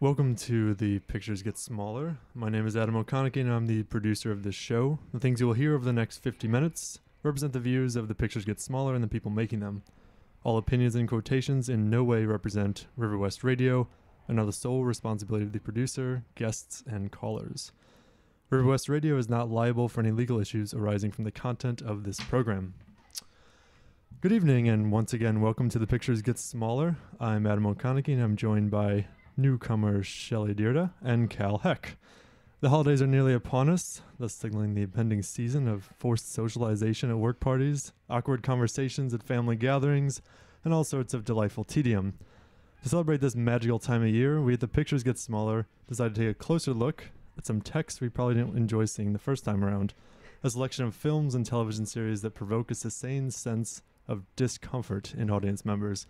Welcome to The Pictures Get Smaller. My name is Adam O'Conaghy and I'm the producer of this show. The things you will hear over the next 50 minutes represent the views of The Pictures Get Smaller and the people making them. All opinions and quotations in no way represent River West Radio and are the sole responsibility of the producer, guests, and callers. River West Radio is not liable for any legal issues arising from the content of this program. Good evening, and once again, welcome to The Pictures Get Smaller. I'm Adam O'Conaghy, and I'm joined by newcomers Shelley Dyrda and Cal Heck. The holidays are nearly upon us, thus signaling the impending season of forced socialization at work parties, awkward conversations at family gatherings, and all sorts of delightful tedium. To celebrate this magical time of year, we at The Pictures Get Smaller decided to take a closer look at some texts we probably didn't enjoy seeing the first time around, a selection of films and television series that provoke a sustained sense of discomfort in audience members,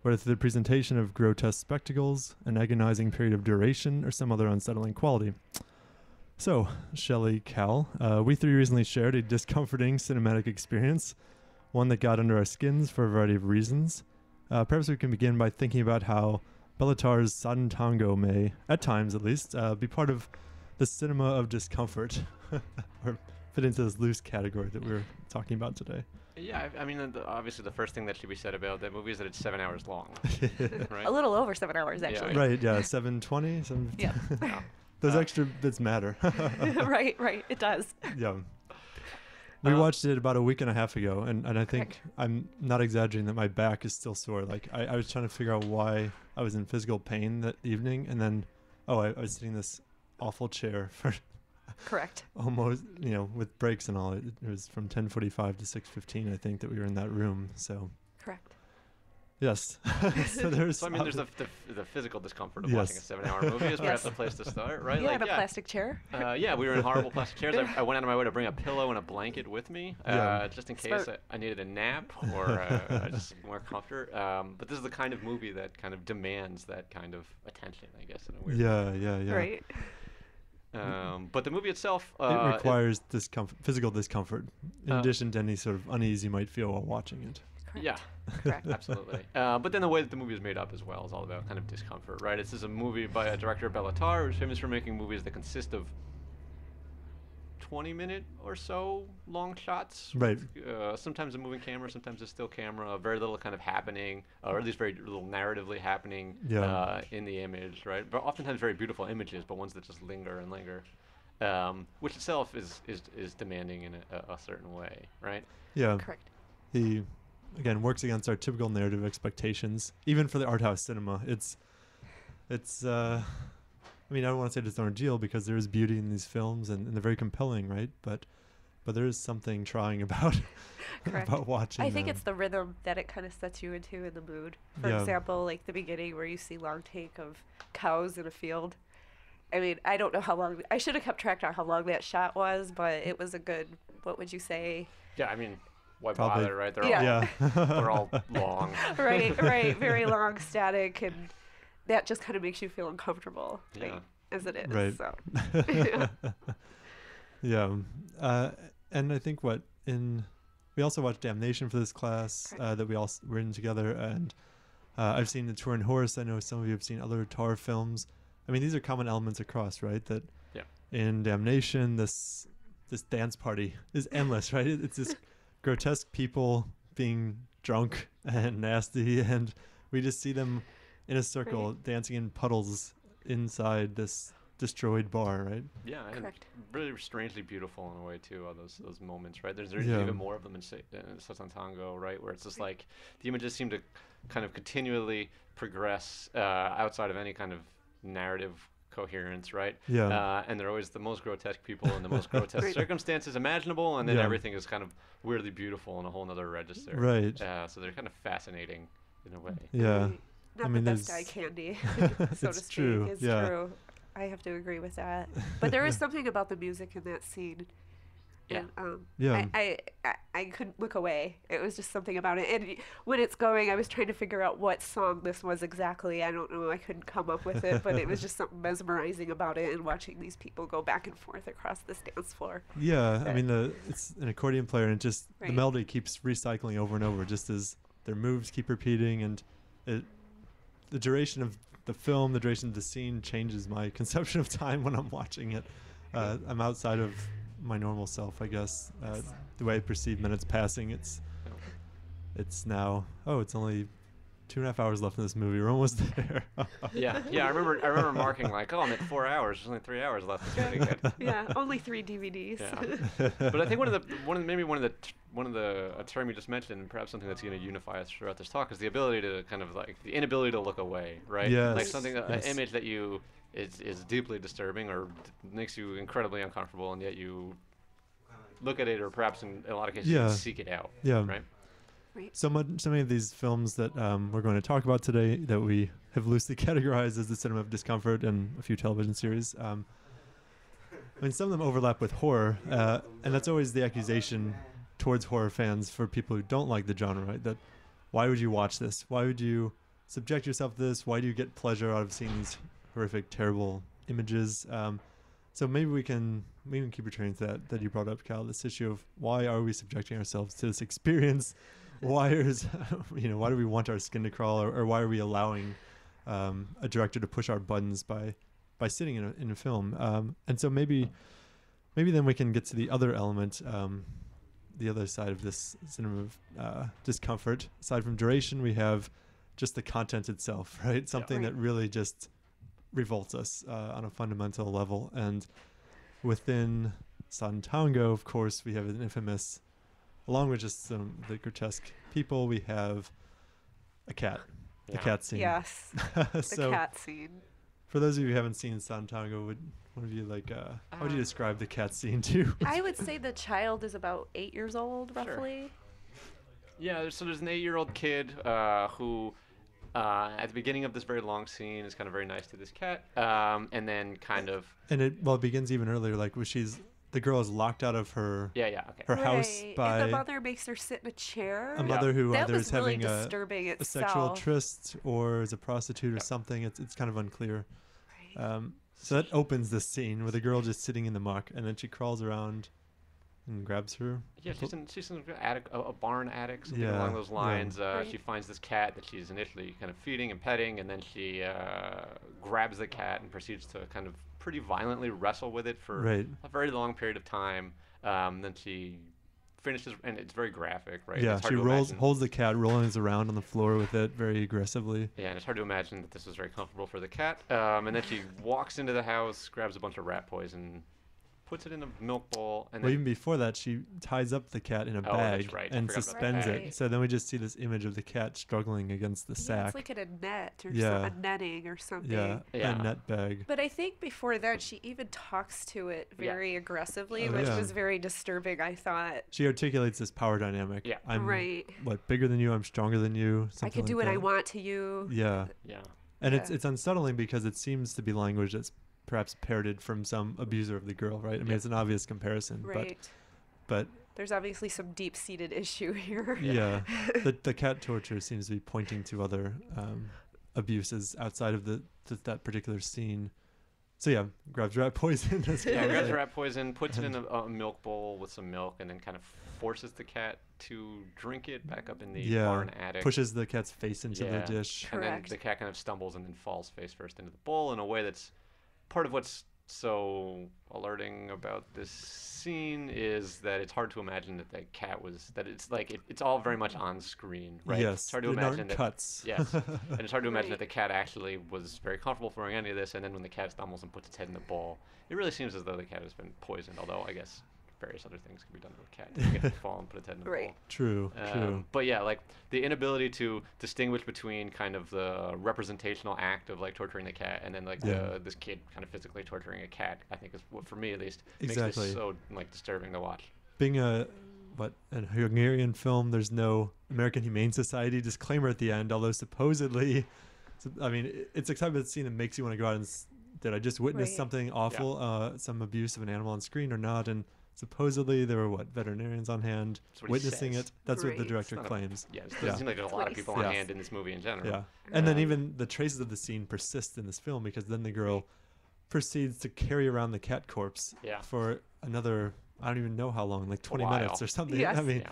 whether through the presentation of grotesque spectacles, an agonizing period of duration, or some other unsettling quality. So, Shelley, Cal, we three recently shared a discomforting cinematic experience, one that got under our skins for a variety of reasons. Perhaps we can begin by thinking about how Béla Tarr's Sodden Tango may, at times at least, be part of the cinema of discomfort, or fit into this loose category that we were talking about today. Yeah, I mean, obviously the first thing that should be said about that movie is that it's 7 hours long, right? A little over 7 hours, actually. Yeah. Right, yeah, 7:20, 7. Yeah. Yeah. Those extra bits matter. right, it does. Yeah. We watched it about a week and a half ago, and I think Correct. I'm not exaggerating that my back is still sore. Like, I was trying to figure out why I was in physical pain that evening, and then, I was sitting in this awful chair for Correct. almost, with breaks and all. It was from 10:45 to 6:15, I think, that we were in that room. So, Correct. yes. So there's There's the physical discomfort of Yes. watching a 7-hour movie is perhaps the place to start, right? You had a plastic chair? Yeah, we were in horrible plastic chairs. I went out of my way to bring a pillow and a blanket with me, Yeah. just in case Smart. I needed a nap or just more comfort. But this is the kind of movie that kind of demands that kind of attention, I guess, in a weird way. Yeah. Right. But the movie itself... It requires physical discomfort, in Uh, addition to any sort of unease you might feel while watching it. Correct. Yeah. Correct. Absolutely. But then the way that the movie is made up as well is all about kind of discomfort, right? This is a movie by a director, Béla Tarr, who's famous for making movies that consist of 20-minute or so long shots. Right. Sometimes a moving camera, sometimes a still camera, very little kind of happening, or at least very little narratively happening in the image, right? But oftentimes very beautiful images, but ones that just linger and linger, which itself is demanding in a certain way, right? Yeah. Correct. He, again, works against our typical narrative expectations, even for the art house cinema. It's I don't want to say it's an ordeal because there is beauty in these films and they're very compelling, right? But there is something trying about Correct. about watching I think them. it's the rhythm that it kind of sets you into in the mood. For Yeah. example, like the beginning where you see long take of cows in a field. I mean, I don't know how long. I should have kept track on how long that shot was, but it was a good, what would you say? Yeah, I mean, why Probably. bother, right? Yeah. They're all long. right. Very long static, and that just kind of makes you feel uncomfortable, right? Yeah. As it is. Right. So. Yeah. And I think we also watched Damnation for this class that we all were in together, and I've seen The Turin Horse. I know some of you have seen other Tarr films. I mean, these are common elements across, right? That in Damnation, this dance party is endless, right? It's this grotesque people being drunk and nasty, and we just see them in a circle dancing in puddles inside this destroyed bar, right? Yeah, and Correct. really strangely beautiful in a way too. All those moments, right? There's Yeah. even more of them in Sodden Tango, right? Where it's just like the images seem to kind of continually progress outside of any kind of narrative coherence, right? Yeah. And they're always the most grotesque people in the most grotesque Right. circumstances imaginable, and then Yeah. everything is kind of weirdly beautiful in a whole nother register. Right. So they're kind of fascinating in a way. Yeah. Right. Not I mean, the best there's- eye candy, so to It's speak. true, It's yeah. true. I have to agree with that. But there is something about the music in that scene. Yeah. And, Yeah. I couldn't look away. It was just something about it. And when it's going, I was trying to figure out what song this was exactly. I don't know. I couldn't come up with it, but it was just something mesmerizing about it and watching these people go back and forth across this dance floor. Yeah, I Right. mean, it's an accordion player, and just the Right. melody keeps recycling over and over, just as their moves keep repeating, and the duration of the film, the duration of the scene changes my conception of time when I'm watching it. I'm outside of my normal self, I guess. The way I perceive minutes passing, it's now, it's only 2.5 hours left in this movie. We're almost there. Yeah. I remember marking like, I'm at 4 hours. There's only 3 hours left. It's pretty good. Yeah, only 3 DVDs. Yeah. But I think one of the a term you just mentioned, and perhaps something that's going to unify us throughout this talk, is the ability to kind of like the inability to look away, right? Yes. Like something, an image that you is deeply disturbing or makes you incredibly uncomfortable, and yet you look at it, or perhaps in a lot of cases you seek it out. Yeah. Right. So many of these films that we're going to talk about today that we have loosely categorized as the cinema of discomfort and a few television series. I mean, some of them overlap with horror, and that's always the accusation towards horror fans for people who don't like the genre, right? That why would you watch this? Why would you subject yourself to this? Why do you get pleasure out of seeing these horrific, terrible images? So maybe we can keep returning to that you brought up, Cal, this issue of why are we subjecting ourselves to this experience? Why do we want our skin to crawl, or why are we allowing a director to push our buttons by sitting in a film? And so maybe then we can get to the other element, the other side of this cinema of discomfort. Aside from duration, we have just the content itself, right? Something that really just revolts us on a fundamental level. And within Sodden Tango, of course, we have an infamous, along with just the grotesque people, we have a cat, the cat scene. Yes, the cat scene. For those of you who haven't seen Sodden Tango, would one of you how would you describe the cat scene too? I would say the child is about 8 years old, roughly. Sure. Yeah, so there's an 8-year-old kid who, at the beginning of this very long scene, is kind of very nice to this cat, and then kind of... And it begins even earlier, like when the girl is locked out of her her house by... And the mother makes her sit in a chair. A mother who that either was is really having disturbing a sexual tryst or is a prostitute or something. It's kind of unclear. Right. So that opens this scene with a girl just sitting in the muck, and then she crawls around and grabs her. Yeah, she's in an attic, a barn attic, something along those lines. She finds this cat that she's initially kind of feeding and petting, and then she grabs the cat and proceeds to kind of pretty violently wrestle with it for a very long period of time. Then she finishes, and it's very graphic, right? Yeah, she holds the cat, rolling around on the floor with it very aggressively. Yeah, and it's hard to imagine that this was very comfortable for the cat. And then she walks into the house, grabs a bunch of rat poison, puts it in a milk bowl, and then even before that, she ties up the cat in a bag and suspends it. So then we just see this image of the cat struggling against the sack. It's like in a net or a netting or something. Yeah, a net bag. But I think before that, she even talks to it very aggressively, which was very disturbing, I thought. She articulates this power dynamic. Yeah. I'm bigger than you, I'm stronger than you. I can do what I want to you. Yeah. Yeah. And it's unsettling because it seems to be language that's perhaps parroted from some abuser of the girl, right? I mean, it's an obvious comparison, but there's obviously some deep-seated issue here. Yeah, the cat torture seems to be pointing to other abuses outside of that particular scene. So grabs rat poison. Grabs rat poison, puts it in a milk bowl with some milk, and then kind of forces the cat to drink it back up in the barn attic. Pushes the cat's face into the dish. And then the cat kind of stumbles and then falls face first into the bowl in a way that's part of what's so alerting about this scene is that it's hard to imagine that cat was it's all very much on screen, right? Yes, it's hard to imagine that cuts. Yes, and it's hard to imagine that the cat actually was very comfortable throwing any of this, and then when the cat stumbles and puts its head in the bowl, it really seems as though the cat has been poisoned. Although I guess various other things can be done to a cat. You can fall and put its head in the bowl. True. But like the inability to distinguish between kind of the representational act of like torturing the cat and then like this kid kind of physically torturing a cat, I think is what, for me at least, makes this so like disturbing to watch. Being a Hungarian film, there's no American Humane Society disclaimer at the end, although supposedly, I mean, it's a type of scene that makes you want to go out and did I just witness something awful, some abuse of an animal on screen or not? And supposedly there were veterinarians on hand witnessing it. That's what the director claims. It doesn't seem like there's a lot of people on hand in this movie in general. Yeah. And then even the traces of the scene persist in this film because then the girl proceeds to carry around the cat corpse for another, I don't even know how long, like 20 minutes or something. Yes. I mean,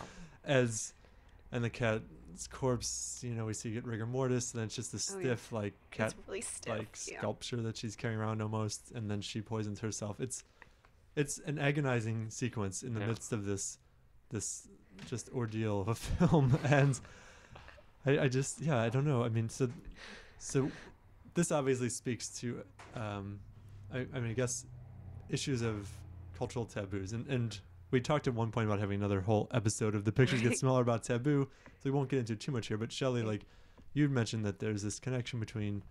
and the cat corpse, we see get rigor mortis, and then it's just a stiff like cat really stiff, like sculpture that she's carrying around almost, and then she poisons herself. It's an agonizing sequence in the midst of this just ordeal of a film, and I just I don't know. I mean, so this obviously speaks to I guess issues of cultural taboos, and we talked at one point about having another whole episode of The Pictures Get Smaller about taboo, so we won't get into too much here. But Shelley, like you'd mentioned that there's this connection between,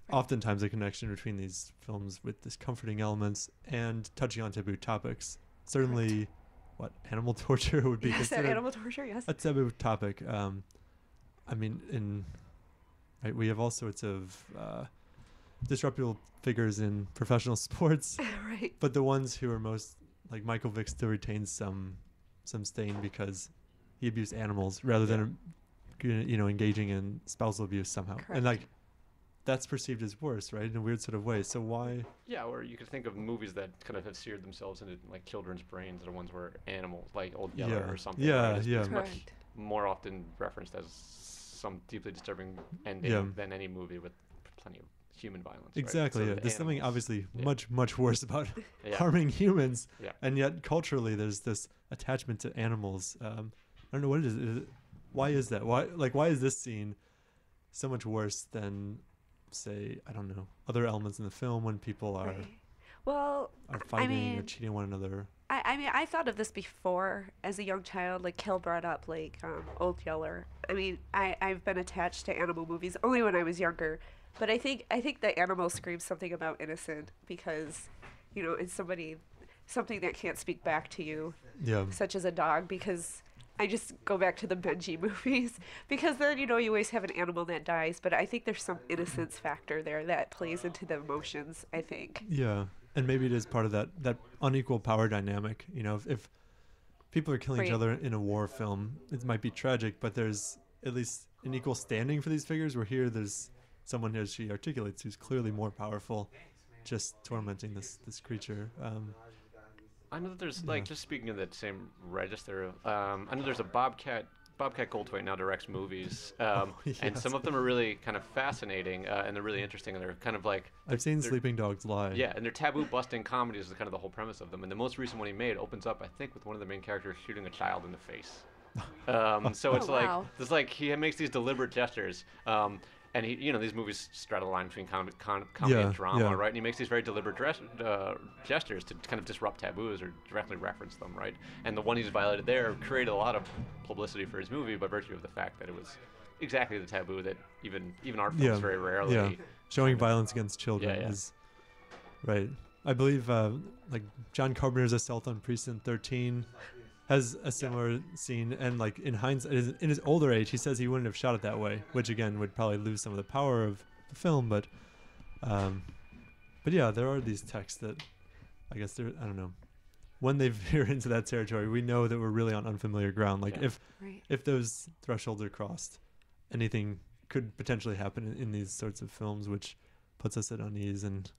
oftentimes a connection between these films with discomforting elements and touching on taboo topics. Certainly, what, animal torture would be considered animal torture, yes, a taboo topic. I mean, we have all sorts of disreputable figures in professional sports, right? But the ones who are most, like Michael Vick, still retains some stain because he abused animals rather than engaging in spousal abuse somehow. Correct. And like that's perceived as worse, right, in a weird sort of way. So why? Yeah, or you could think of movies that kind of have seared themselves into like children's brains, are ones where animals, like Old Yeller or something. Yeah, right? yeah. It's much more often referenced as some deeply disturbing ending than any movie with plenty of human violence. Exactly. Right? So there's something obviously much worse about yeah. harming humans, and yet culturally there's this attachment to animals. I don't know what it is. Why is that? Why is this scene so much worse than, say, I don't know, other elements in the film when people are fighting or cheating one another? I mean, I thought of this before as a young child. Like Kel brought up, like Old Yeller. I mean, I've been attached to animal movies only when I was younger, but I think the animal screams something about innocent because, it's something that can't speak back to you, such as a dog. Because I just go back to the Benji movies because then you always have an animal that dies, but I think there's some innocence factor there that plays into the emotions, I think. Yeah. And maybe it is part of that unequal power dynamic. If people are killing each other in a war film, it might be tragic, but there's at least an equal standing for these figures, where here there's someone, as she articulates, who's clearly more powerful, just tormenting this creature. I know that there's, just speaking of that same register, I know there's a Bobcat Goldthwait now directs movies, and some of them are really kind of fascinating, and they're really interesting, and they're kind of like... I've seen Sleeping Dogs Lie. Yeah, and they're taboo-busting comedies is kind of the whole premise of them, and the most recent one he made opens up, I think, with one of the main characters shooting a child in the face. So it's like he makes these deliberate gestures, and he, these movies straddle the line between comedy and drama, right? And he makes these very deliberate gestures to kind of disrupt taboos or directly reference them, right? And the one he's violated there created a lot of publicity for his movie by virtue of the fact that it was exactly the taboo that even our films very rarely showing violence against children is right. I believe like John Carpenter's Assault on Precinct 13 has a similar scene, and like in hindsight, in his older age, he says he wouldn't have shot it that way, which again would probably lose some of the power of the film. But yeah, there are these texts that I guess I don't know, when they veer into that territory, we know that we're really on unfamiliar ground. Like if those thresholds are crossed, anything could potentially happen in these sorts of films, which puts us at unease and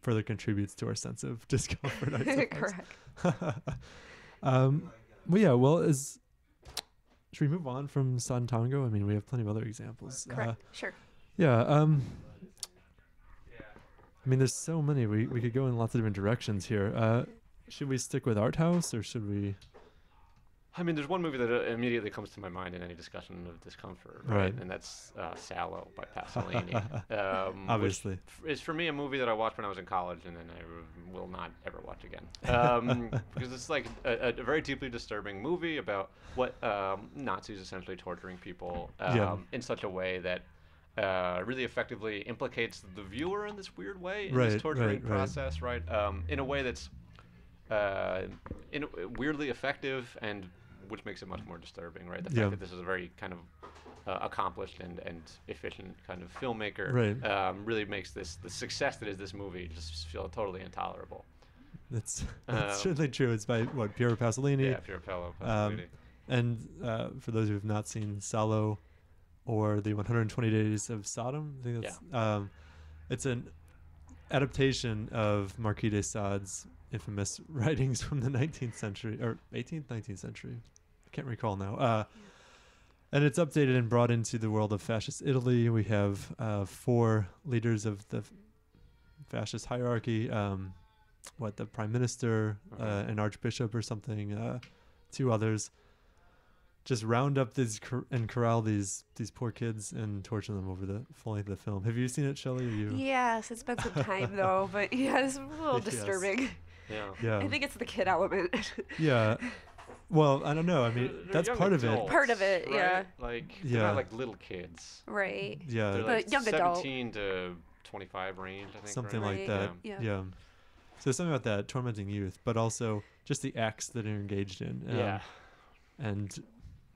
further contributes to our sense of discomfort. Correct. Should we move on from San Tango? I mean, we have plenty of other examples. Correct. Sure. Yeah. I mean, there's so many. We could go in lots of different directions here. Should we stick with art house, or should we? I mean, there's one movie that immediately comes to my mind in any discussion of discomfort, right? And that's Sallow by Pasolini. Obviously. Which is for me a movie that I watched when I was in college and then I will not ever watch again. Because it's like a very deeply disturbing movie about what Nazis essentially torturing people in such a way that really effectively implicates the viewer in this weird way in this torturing process, right? In a way that's weirdly effective, and which makes it much more disturbing, right? The fact that this is a very kind of accomplished and efficient kind of filmmaker really makes the success that is this movie just feel totally intolerable. That's certainly true. It's by Piero Pasolini. Yeah, Piero Pasolini. And for those who have not seen Salò or the 120 Days of Sodom, I think that's it's an adaptation of Marquis de Sade's infamous writings from the 19th century or 18th, 19th century. I can't recall now. And it's updated and brought into the world of fascist Italy. We have 4 leaders of the fascist hierarchy. The prime minister, an archbishop or something, 2 others. Just round up these and corral these poor kids and torture them over the full length of the film. Have you seen it, Shelley? Yes, it's been some time though, but yeah, it's a little Yes. disturbing. Yeah. I think it's the kid element. Yeah. Well, I don't know. I mean, They're that's young part of it. adults, Part of it, right? yeah. Like, Yeah. they're not like little kids. Right. Yeah. They're But like young adult. 17 to 25 range, I think. Something right? like Right. that. Yeah. Yeah. So something about that tormenting youth, but also just the acts that are engaged in. Yeah. And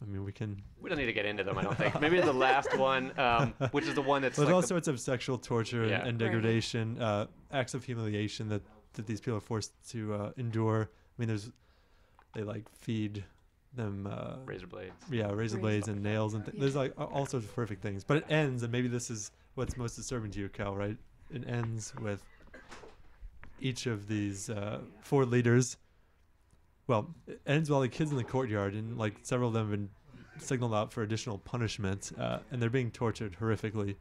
I mean, we can. We don't need to get into them, I don't think. Maybe the last one, which is the one that's But like all the- sorts of sexual torture Yeah. and Right. degradation, acts of humiliation that these people are forced to endure. I mean, they like feed them. razor blades. Yeah, razor Razor blades and nails and Yeah. there's like all sorts of horrific things. But it ends, and maybe this is what's most disturbing to you, Cal, right? It ends with each of these 4 leaders. Well, it ends while the kids in the courtyard, and like several of them have been signaled out for additional punishment, and they're being tortured horrifically.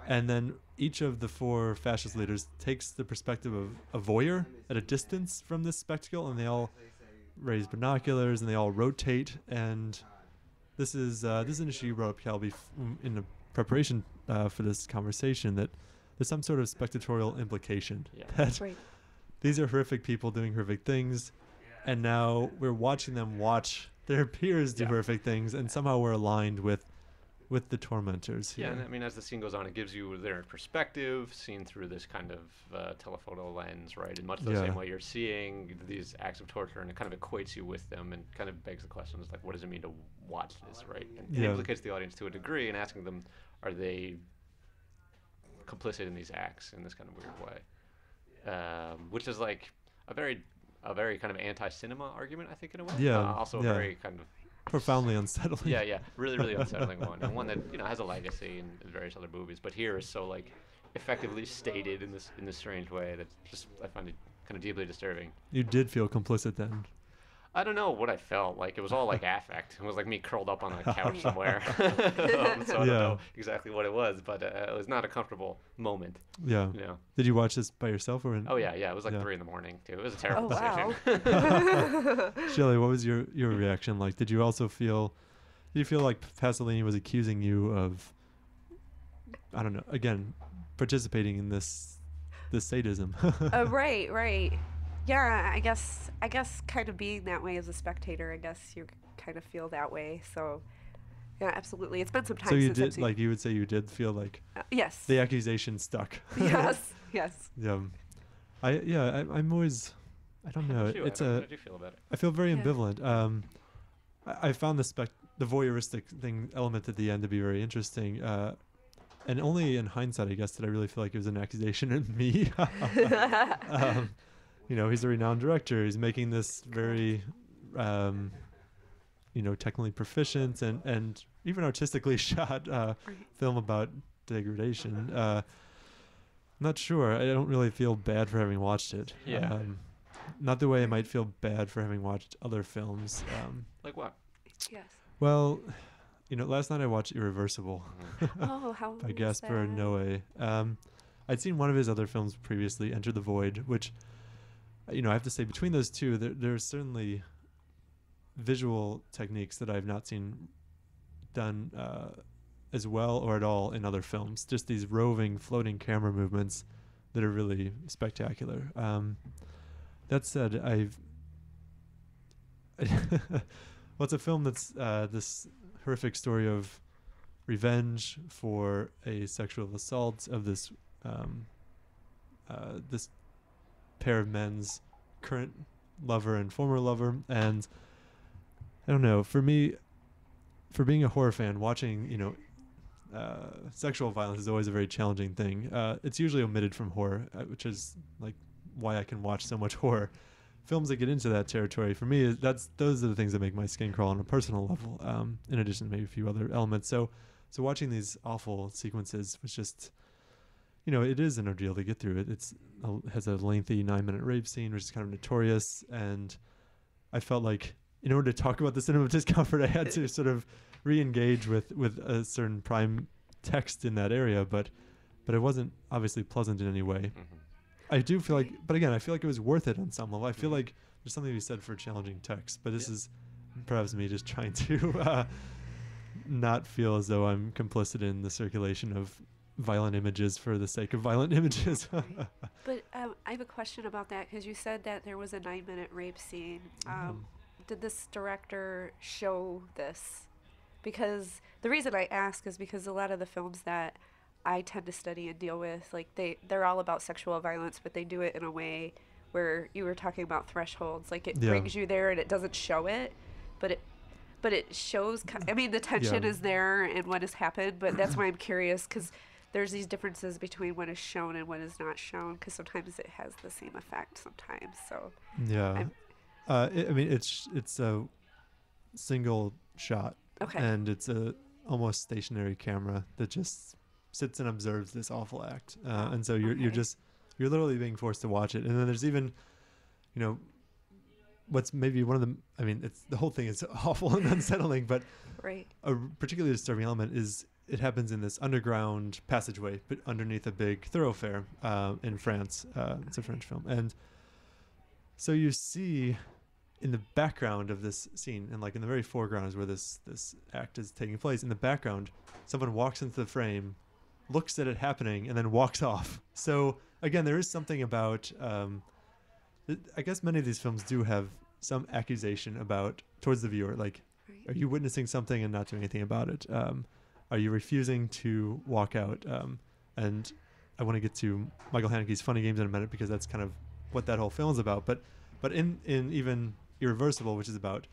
And then each of the 4 fascist leaders takes the perspective of a voyeur at a distance from this spectacle, and they all raise binoculars and they all rotate. And this is an issue you brought up, Cal, in the preparation for this conversation, that there's some sort of spectatorial implication Yeah. that Right. these are horrific people doing horrific things, and now we're watching them watch their peers do Yeah. horrific things, and somehow we're aligned with the tormentors here. Yeah, and I mean, as the scene goes on, it gives you their perspective, seen through this kind of telephoto lens, right? In much the Yeah. same way you're seeing these acts of torture, and it kind of equates you with them, and kind of begs the question, is like, what does it mean to watch this, right? And it Yeah. implicates the audience to a degree, and asking them, are they complicit in these acts in this kind of weird way? Which is like a very kind of anti-cinema argument, I think, in a way. Yeah, Also yeah. a very kind of Profoundly unsettling. yeah, really unsettling one, and one that has a legacy in various other movies, but here is so like effectively stated in this strange way that just I find it kind of deeply disturbing. You did feel complicit then. I don't know what I felt like. It was all like affect. It was like me curled up on a couch somewhere. So I don't know exactly what it was, but it was not a comfortable moment. Yeah. You know. Did you watch this by yourself or? Oh yeah. It was like Yeah. 3 a.m. too. It was a terrible Oh, decision. Shelley, what was your reaction like? Did you feel like Pasolini was accusing you of, I don't know, again, participating in this sadism? Right. Yeah, I guess kind of being that way as a spectator, I guess you kind of feel that way. So, yeah, absolutely. It's been some time So you since I've did, seen. like, you would say you did feel like Yes. the accusation stuck. Yes. Yeah. I'm always, I don't know. How did you, It's Adam? a, How did you feel about it? I feel very Yeah. ambivalent. I found the voyeuristic element at the end to be very interesting. And only in hindsight, I guess, did I really feel like it was an accusation of me. He's a renowned director. He's making this very, technically proficient and even artistically shot film about degradation. Not sure. I don't really feel bad for having watched it. Yeah. Not the way I might feel bad for having watched other films. Like what? Yes. Well, last night I watched Irreversible Oh, how by was Gaspar that? Noé. I'd seen one of his other films previously, Enter the Void, which, I have to say, between those two, there's certainly visual techniques that I've not seen done as well or at all in other films. Just these roving, floating camera movements that are really spectacular. That said, well, it's a film that's this horrific story of revenge for a sexual assault of this this pair of men's current lover and former lover. And I don't know, for me, for being a horror fan, watching sexual violence is always a very challenging thing. It's usually omitted from horror, which is like why I can watch so much horror. Films that get into that territory, for me, those are the things that make my skin crawl on a personal level, in addition to maybe a few other elements. So watching these awful sequences was just, it is an ordeal to get through it. Has a lengthy 9-minute rape scene, which is kind of notorious, and I felt like in order to talk about the cinema of discomfort, I had to sort of re-engage with a certain prime text in that area, but it wasn't obviously pleasant in any way. I do feel like, but again, I feel like it was worth it on some level. I feel like there's something to be said for challenging text, but this is perhaps me just trying to not feel as though I'm complicit in the circulation of violent images for the sake of violent images. But I have a question about that, because you said that there was a 9-minute rape scene. Did this director show this? Because the reason I ask is because a lot of the films that I tend to study and deal with, like they're all about sexual violence, but they do it in a way where you were talking about thresholds. Like it brings you there and it doesn't show it, but it shows. I mean, the tension is there and what has happened, but that's why I'm curious, because there's these differences between what is shown and what is not shown, because sometimes it has the same effect sometimes. So I mean, it's a single shot, and it's a almost stationary camera that just sits and observes this awful act, and so you're literally being forced to watch it. And then there's even, what's maybe one of the, I mean, it's the whole thing is awful and unsettling, but a particularly disturbing element is it happens in this underground passageway, but underneath a big thoroughfare in France. It's a French film, and so you see in the background of this scene, and like in the very foreground is where this act is taking place. In the background, someone walks into the frame, looks at it happening, and then walks off. So again, there is something about, I guess many of these films do have some accusation towards the viewer. Like, are you witnessing something and not doing anything about it? Are you refusing to walk out? And I want to get to Michael Haneke's Funny Games in a minute, because that's kind of what that whole film is about. But in even Irreversible, which is about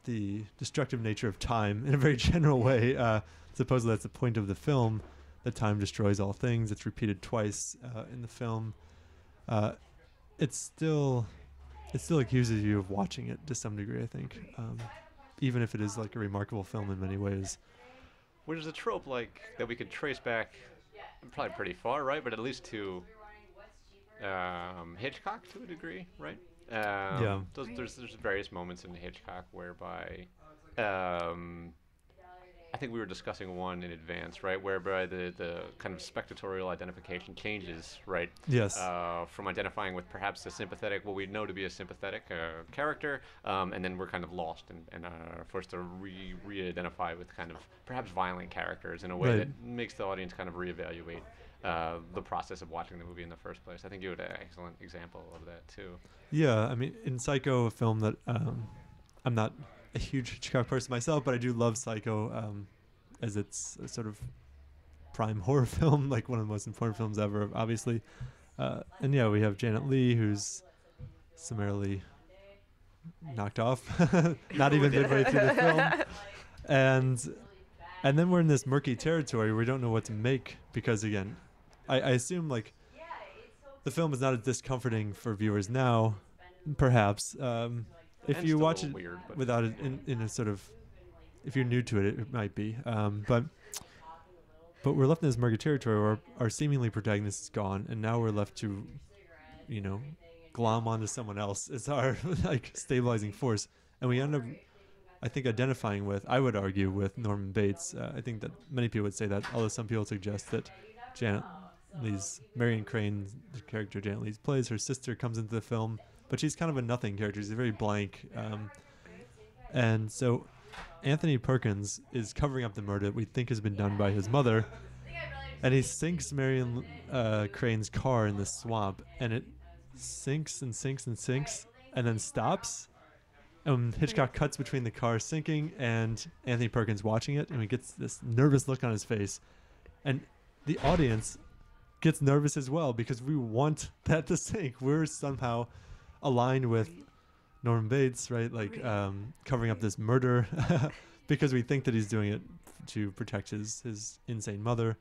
the destructive nature of time in a very general way, supposedly that's the point of the film, that time destroys all things. It's repeated twice in the film. It still accuses you of watching it to some degree, I think, even if it is like a remarkable film in many ways. Which is a trope like that we could trace back probably pretty far, right? But at least to Hitchcock to a degree, right? There's various moments in Hitchcock whereby I think we were discussing one in advance, right, whereby the kind of spectatorial identification changes, right? Yes. From identifying with perhaps a sympathetic, what we know to be a sympathetic character, and then we're kind of lost and are forced to re-identify with kind of perhaps violent characters in a way that makes the audience kind of reevaluate the process of watching the movie in the first place. I think you had an excellent example of that too. Yeah, I mean, in Psycho, a film that I'm not a huge Hitchcock person myself, but I do love Psycho as it's a sort of prime horror film, like one of the most important films ever, obviously. And we have Janet Leigh, who's summarily knocked off, not even midway through the film, and then we're in this murky territory where we don't know what to make, because again, I assume like the film is not as discomforting for viewers now, perhaps. If you watch it without it in a sort of, if you're new to it, it might be. But we're left in this murky territory where our seemingly protagonist is gone, and now we're left to, glom onto someone else as our like stabilizing force, and we end up, I think, identifying with, I would argue, with Norman Bates. I think that many people would say that, although some people suggest that Janet Leigh's, Marion Crane, the character Janet Leigh plays, her sister, comes into the film, but she's kind of a nothing character. She's very blank. And so Anthony Perkins is covering up the murder that we think has been done by his mother, and he sinks Marion Crane's car in the swamp, and it sinks and sinks and sinks, and then stops. And Hitchcock cuts between the car sinking and Anthony Perkins watching it, and he gets this nervous look on his face. And the audience gets nervous as well, because we want that to sink. We're somehow aligned with Norman Bates, right? Like covering up this murder because we think that he's doing it to protect his insane mother,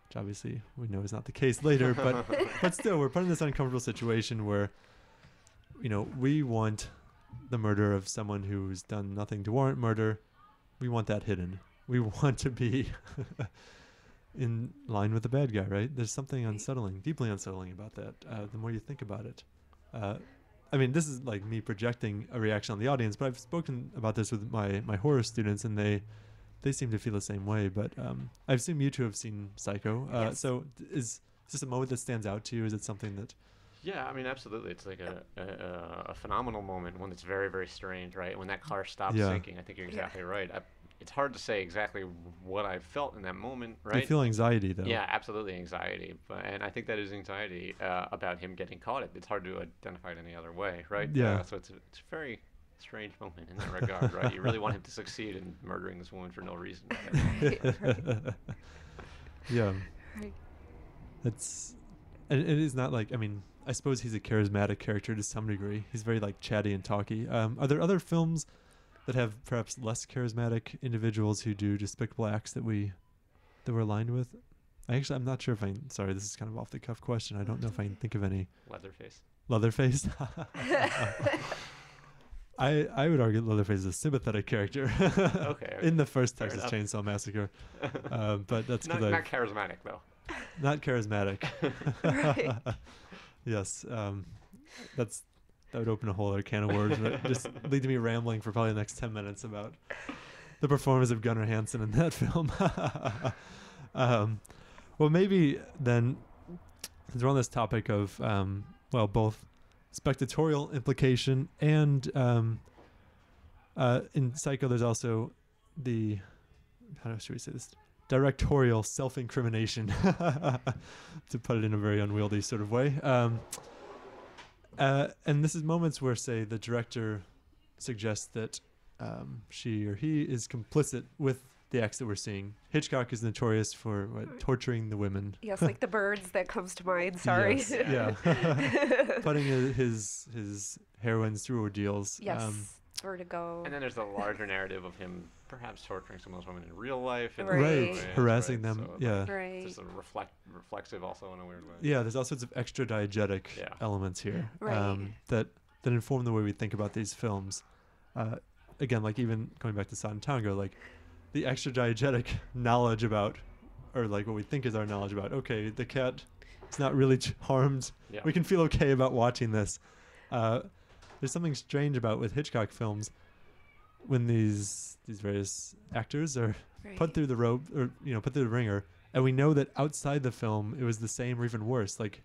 which obviously we know is not the case later. But still, we're put in this uncomfortable situation where, we want the murder of someone who's done nothing to warrant murder. We want that hidden. We want to be in line with the bad guy, right? There's something unsettling, deeply unsettling about that. The more you think about it, I mean, this is like me projecting a reaction on the audience, but I've spoken about this with my horror students, and they seem to feel the same way. But I assume you two have seen Psycho. Yes. So is this a moment that stands out to you? Is it something that... Yeah, I mean, absolutely. It's like a phenomenal moment, one that's very, very strange, right? When that car stops Yeah. sinking, I think you're exactly right. It's hard to say exactly what I felt in that moment, right? You feel anxiety, though. Yeah, absolutely anxiety. And I think that is anxiety about him getting caught. It's hard to identify it any other way, right? Yeah. So it's a very strange moment in that regard, right? You really want him to succeed in murdering this woman for no reason. Yeah. Right. It's... And it is not like... I mean, I suppose he's a charismatic character to some degree. He's very, like, chatty and talky. Are there other films that have perhaps less charismatic individuals who do despicable acts that we're aligned with? I'm not sure if sorry, this is kind of off the cuff question. I don't know if I can think of any. Leatherface. I would argue Leatherface is a sympathetic character. Okay. In the first Fair Texas enough. Chainsaw Massacre. But that's not charismatic, though. not charismatic. Right. Yes. That would open a whole other can of worms, but just lead to me rambling for probably the next 10 minutes about the performance of Gunnar Hansen in that film. Well, maybe then, since we're on this topic of, both spectatorial implication and in Psycho, there's also the, how should we say this? Directorial self-incrimination, to put it in a very unwieldy sort of way. And this is moments where, say, the director suggests that she or he is complicit with the acts that we're seeing. Hitchcock is notorious for torturing the women. Yes, like The Birds that comes to mind. Sorry. Yes, yeah. Putting his heroines through ordeals. Yes. Vertigo. And then there's the larger narrative of him perhaps torturing some of those women in real life. And Right. Harassing them. So Yeah. Right. Just sort of reflexive also in a weird way. Yeah, there's all sorts of extra diegetic elements here Right. that inform the way we think about these films. Again, like even going back to Sodom Tango, like the extra diegetic knowledge about, or like what we think is our knowledge about, okay, the cat is not really harmed. Yeah. We can feel okay about watching this. There's something strange about with Hitchcock films when these various actors are put through the rope, or put through the ringer, and we know that outside the film it was the same or even worse. Like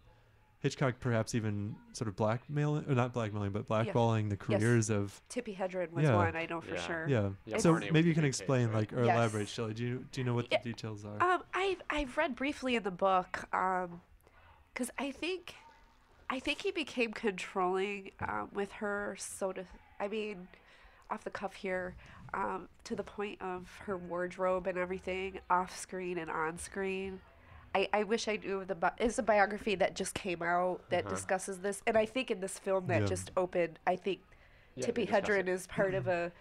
Hitchcock perhaps even sort of blackballing the careers of Tippy Hedren was one I know for sure. Yeah. Yeah, So Barney maybe you was can the explain, case, right? or elaborate, Shelley. Do you know what the details are? I've read briefly in the book, because I think he became controlling with her, I mean, off the cuff here, to the point of her wardrobe and everything, off screen and on screen. I wish I knew it's a biography that just came out that discusses this, and I think in this film that just opened, I think Tippy Hedren is part of a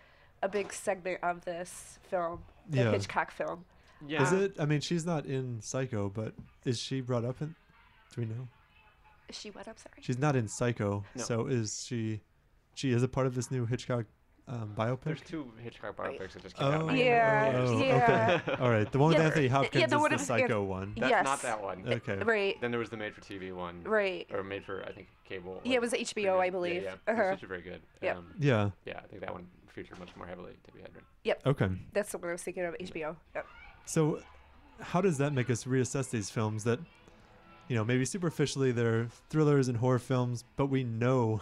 big segment of this film, the Hitchcock film. Yeah. Is it? I mean, she's not in Psycho, but is she brought up in? Do we know? Is she what? I'm sorry. She's not in Psycho, No. so is she? She is a part of this new Hitchcock biopic. There's 2 Hitchcock biopics that just came Oh, out. Yeah. Okay. All right. The one with Yeah, Anthony Hopkins yeah, the one is the with Psycho one. That's Yes. not that one. Okay. Right. Then there was the made-for-TV one. Right. Or made for, I think, cable. Yeah, it was HBO, I believe. Yeah, Uh-huh. It's actually very good. Yep. Yeah. Yeah, I think that one featured much more heavily Tippy Hedren. Okay. That's the one I was thinking of. HBO. Yep. So, how does that make us reassess these films that, maybe superficially they're thrillers and horror films, but we know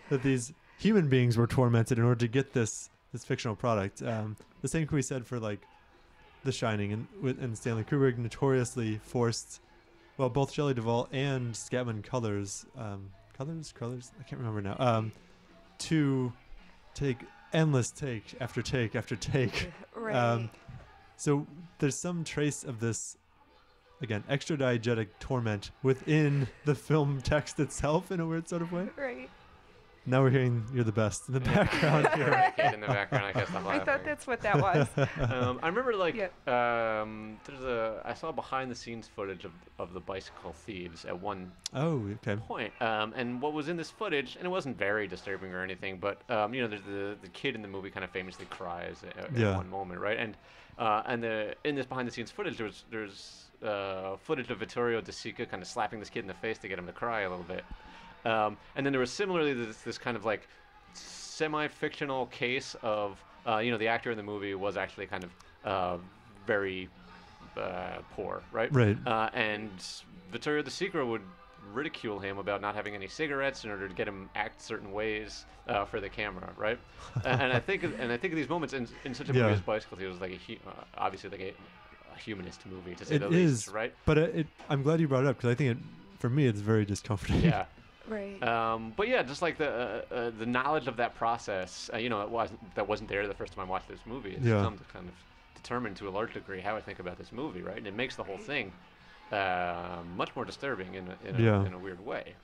that these human beings were tormented in order to get this fictional product. The same can be said for like The Shining and Stanley Kubrick notoriously forced, both Shelley Duvall and Scatman Crothers, I can't remember now, to take endless take after take after take. Right. So there's some trace of this, again, extra diegetic torment within the film text itself in a weird sort of way. Right. Now we're hearing "You're the Best" in the background here. Kid in the background, I guess. I thought that's what that was. I remember Yeah. I saw behind-the-scenes footage of the Bicycle Thieves at one Oh, okay. point, and what was in this footage, and it wasn't very disturbing or anything, but there's the kid in the movie kind of famously cries at one moment, right? And in this behind-the-scenes footage, there's footage of Vittorio De Sica kind of slapping this kid in the face to get him to cry a little bit. And then there was similarly this kind of like semi-fictional case of the actor in the movie was actually kind of very poor, right? Right. And Victoria the Secret would ridicule him about not having any cigarettes in order to get him act certain ways for the camera, right? and I think of these moments in such a movie as Bicycle Thieves, like obviously like a humanist movie to say the least, right? But I'm glad you brought it up because I think for me it's very discomforting. Yeah. Right. But yeah, just like the knowledge of that process, that wasn't there the first time I watched this movie. It's come to kind of determine to a large degree how I think about this movie, right? And it makes the whole thing much more disturbing in a weird way.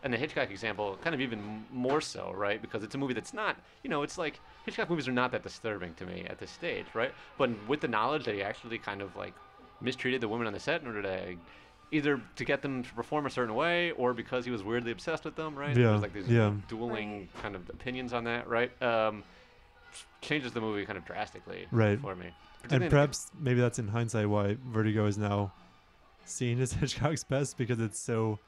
And the Hitchcock example, kind of even more so, right? Because it's a movie that's not, it's like Hitchcock movies are not that disturbing to me at this stage, right? But with the knowledge that he actually kind of like mistreated the women on the set in order to either to get them to perform a certain way or because he was weirdly obsessed with them, right? There's like these dueling kind of opinions on that, right? Changes the movie kind of drastically for me. And perhaps maybe that's in hindsight why Vertigo is now seen as Hitchcock's best, because it's so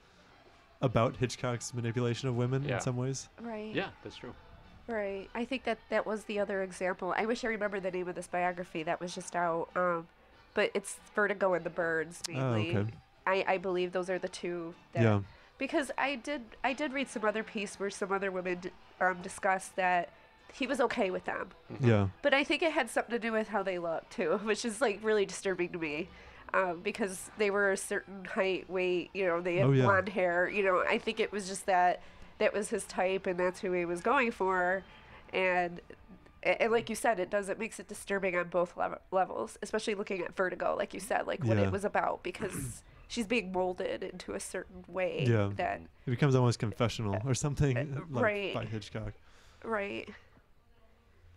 about Hitchcock's manipulation of women in some ways. Right. Yeah, that's true. Right. I think that was the other example. I wish I remember the name of this biography that was just out. But it's Vertigo and the Birds mainly. Oh, okay. I believe those are the two. That, because I did read some other piece where some other women discussed that he was okay with them. Mm-hmm. Yeah. But I think it had something to do with how they looked too, which is like really disturbing to me. Because they were a certain height, weight, they had blonde hair. I think it was just that was his type and that's who he was going for. And like you said, it makes it disturbing on both levels, especially looking at Vertigo, like you said, like what it was about, because she's being molded into a certain way. Yeah. That it becomes almost confessional or something like by Hitchcock. Right.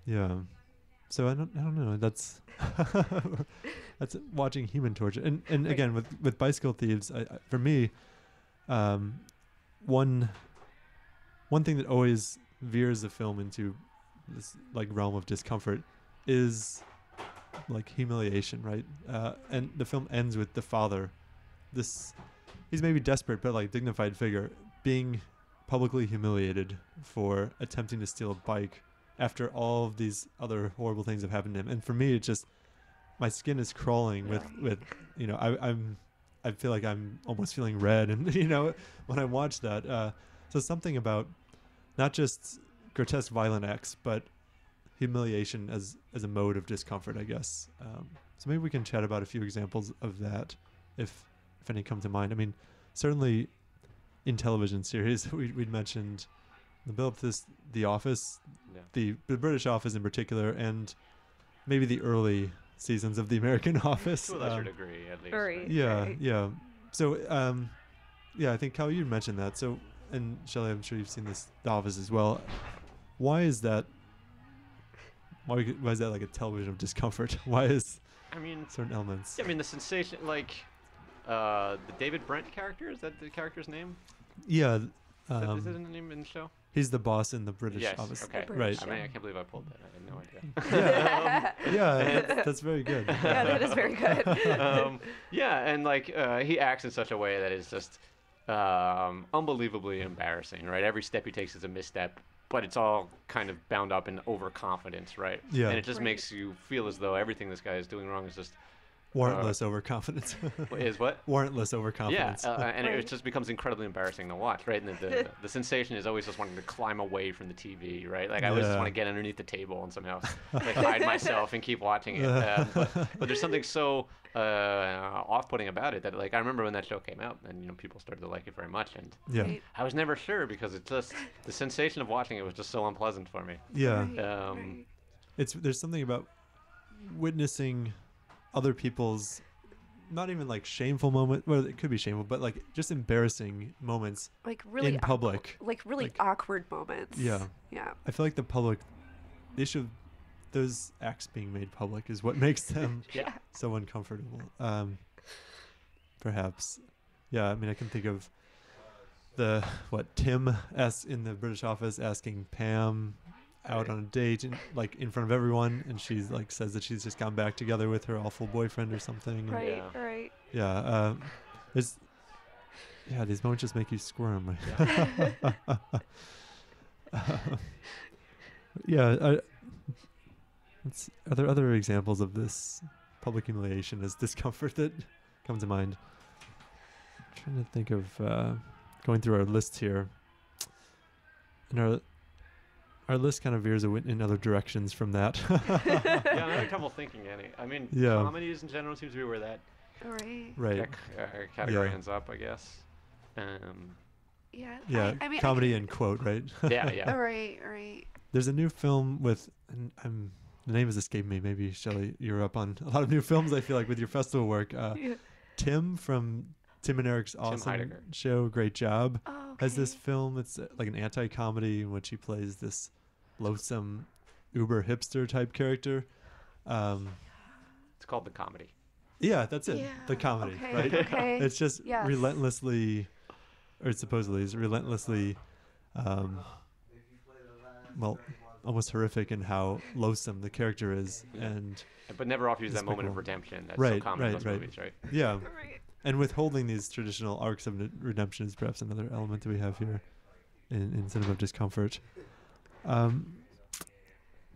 Yeah. So I don't know. That's that's watching human torture. And again with Bicycle Thieves, for me, one thing that always veers the film into this like realm of discomfort is like humiliation, right? And the film ends with the father, he's maybe desperate but like dignified figure, being publicly humiliated for attempting to steal a bike after all of these other horrible things have happened to him. And for me, it's just my skin is crawling with I feel like I'm almost feeling red, and when I watch that. So something about not just grotesque violent acts, but humiliation as a mode of discomfort, I guess. So maybe we can chat about a few examples of that, if any come to mind. I mean, certainly in television series, we'd mentioned the build up to this, The Office, the British Office in particular, and maybe the early seasons of the American Office. To a lesser degree, at least. Right. Yeah. So, I think, Kyle, you mentioned that. So, and Shelley, I'm sure you've seen The Office as well. Why is that like a television of discomfort? Why is certain elements? Yeah, the sensation, like the David Brent character, is that the character's name? Yeah. Is that his name in the show? He's the boss in the British yes, Office. Okay. Right. I can't believe I pulled that. I had no idea. That's very good. Yeah, that is very good. And like he acts in such a way that is just unbelievably embarrassing, right? Every step he takes is a misstep, but it's all kind of bound up in overconfidence, right? Yeah. And it just makes you feel as though everything this guy is doing wrong is just warrantless overconfidence. Is what? Warrantless overconfidence. Yeah, and it just becomes incredibly embarrassing to watch, right? And the sensation is always just wanting to climb away from the TV, right? Like I always just want to get underneath the table and somehow like hide myself and keep watching it. But there's something so off-putting about it that like I remember when that show came out and people started to like it very much, and I was never sure because it's just the sensation of watching it was just so unpleasant for me. Yeah. There's something about witnessing other people's not even like shameful moment, well it could be shameful, but like just embarrassing moments like really in public, like really awkward moments. Yeah. I feel like the issue of those acts being made public is what makes them so uncomfortable. Perhaps I can think of Tim in the British Office asking Pam out on a date and like in front of everyone, and she's like says that she's just gone back together with her awful boyfriend or something. Right. Yeah. Yeah, these moments just make you squirm. Yeah. Are there other examples of this public humiliation as discomfort that come to mind? I'm trying to think of going through our list here. And our list kind of veers in other directions from that. Yeah, I'm having trouble thinking any. I mean, Yeah. comedies in general seems to be where that Right. category Yeah. ends up, I guess. Yeah. Yeah. I mean, Comedy and quote, right? Yeah. Right. There's a new film with, and the name has escaped me. Maybe Shelley, you're up on a lot of new films. I feel like with your festival work. Yeah. Tim from Tim and Eric's awesome Heidegger. show, Great Job, Oh, okay. has this film. It's like an anti-comedy in which he plays this loathsome Uber hipster type character. It's called The Comedy. Yeah, that's it. Yeah, The comedy, okay, right? okay. It's just Yes. relentlessly, or supposedly is relentlessly, well, almost horrific in how loathsome the character is, and But never offers that moment of Despicable. redemption that's Right, so common in right, those right. movies, right? yeah, Right. and withholding these traditional arcs of redemption is perhaps another element that we have here in cinema of discomfort.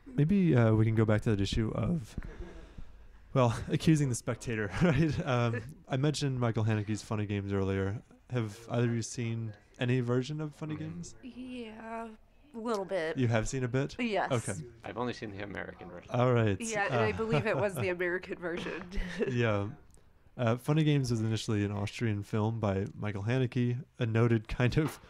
Maybe we can go back to that issue of, well, accusing the spectator, right? I mentioned Michael Haneke's Funny Games earlier. Have either of you seen any version of Funny Games? Yeah, a little bit. You have seen a bit? Yes. Okay. I've only seen the American version. All right. Yeah, and I believe it was the American version. Yeah. Funny Games was initially an Austrian film by Michael Haneke, a noted kind of,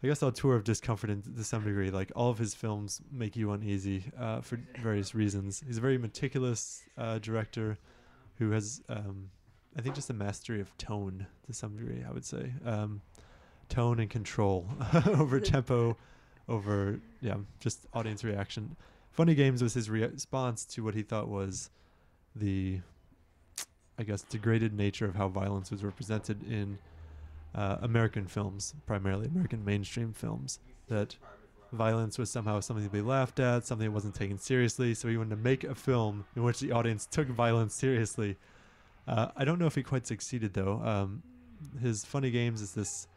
I guess, auteur of discomfort to some degree. Like, all of his films make you uneasy for various reasons. He's a very meticulous director who has, I think, just a mastery of tone to some degree, I would say. Tone and control over tempo, over, just audience reaction. Funny Games was his response to what he thought was the, I guess, degraded nature of how violence was represented in American films, primarily American mainstream films, that violence was somehow something to be laughed at, something that wasn't taken seriously. So he wanted to make a film in which the audience took violence seriously. I don't know if he quite succeeded, though. His Funny Games is this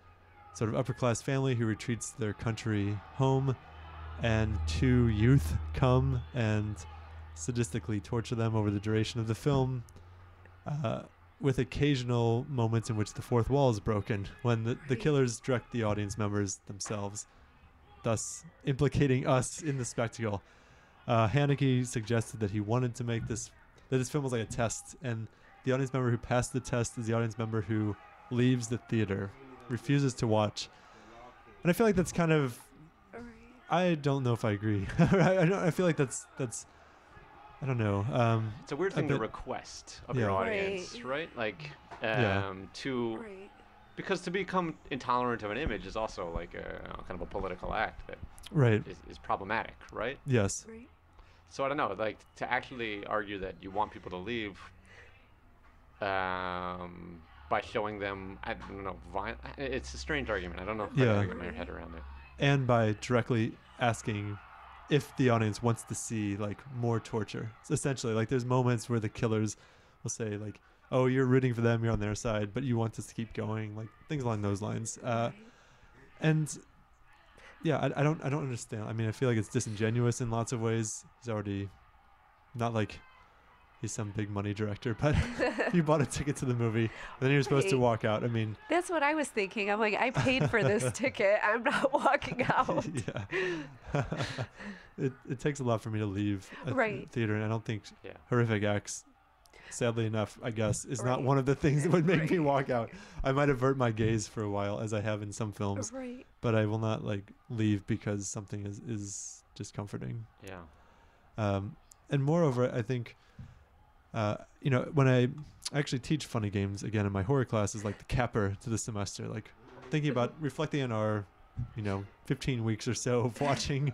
sort of upper-class family who retreats to their country home, and two youth come and sadistically torture them over the duration of the film, with occasional moments in which the fourth wall is broken, when the killers direct the audience members themselves, thus implicating us in the spectacle. Haneke suggested that he wanted to make that this film was like a test, and the audience member who passed the test is the audience member who leaves the theater, refuses to watch. And I feel like that's kind of, Right. I don't know if I agree. I feel like that's I don't know. It's a weird thing to request of your Yeah. audience, right? Like, because to become intolerant of an image is also like kind of a political act that Right. is problematic, right? Yes. Right. So I don't know, like to actually argue that you want people to leave by showing them, I don't know, it's a strange argument. I don't know if I can get my head around it. And by directly asking if the audience wants to see like more torture. So essentially, like there's moments where the killers will say like, "Oh, you're rooting for them, you're on their side, but you want us to keep going," like things along those lines. And yeah, I don't understand. I mean, I feel like it's disingenuous in lots of ways. He's already not like he's some big money director, but you bought a ticket to the movie, then you're supposed to Right. walk out. I mean, That's what I was thinking. I'm like, I paid for this ticket. I'm not walking out. yeah. It takes a lot for me to leave a Right. theater, and I don't think Yeah. horrific acts, sadly enough, I guess, is not Right. one of the things that would make me Right. walk out. I might avert my gaze for a while, as I have in some films, Right. but I will not like leave because something is discomforting. Yeah. And moreover, I think, when I actually teach Funny Games again in my horror classes, like the capper to the semester, like thinking about reflecting on our, 15 weeks or so of watching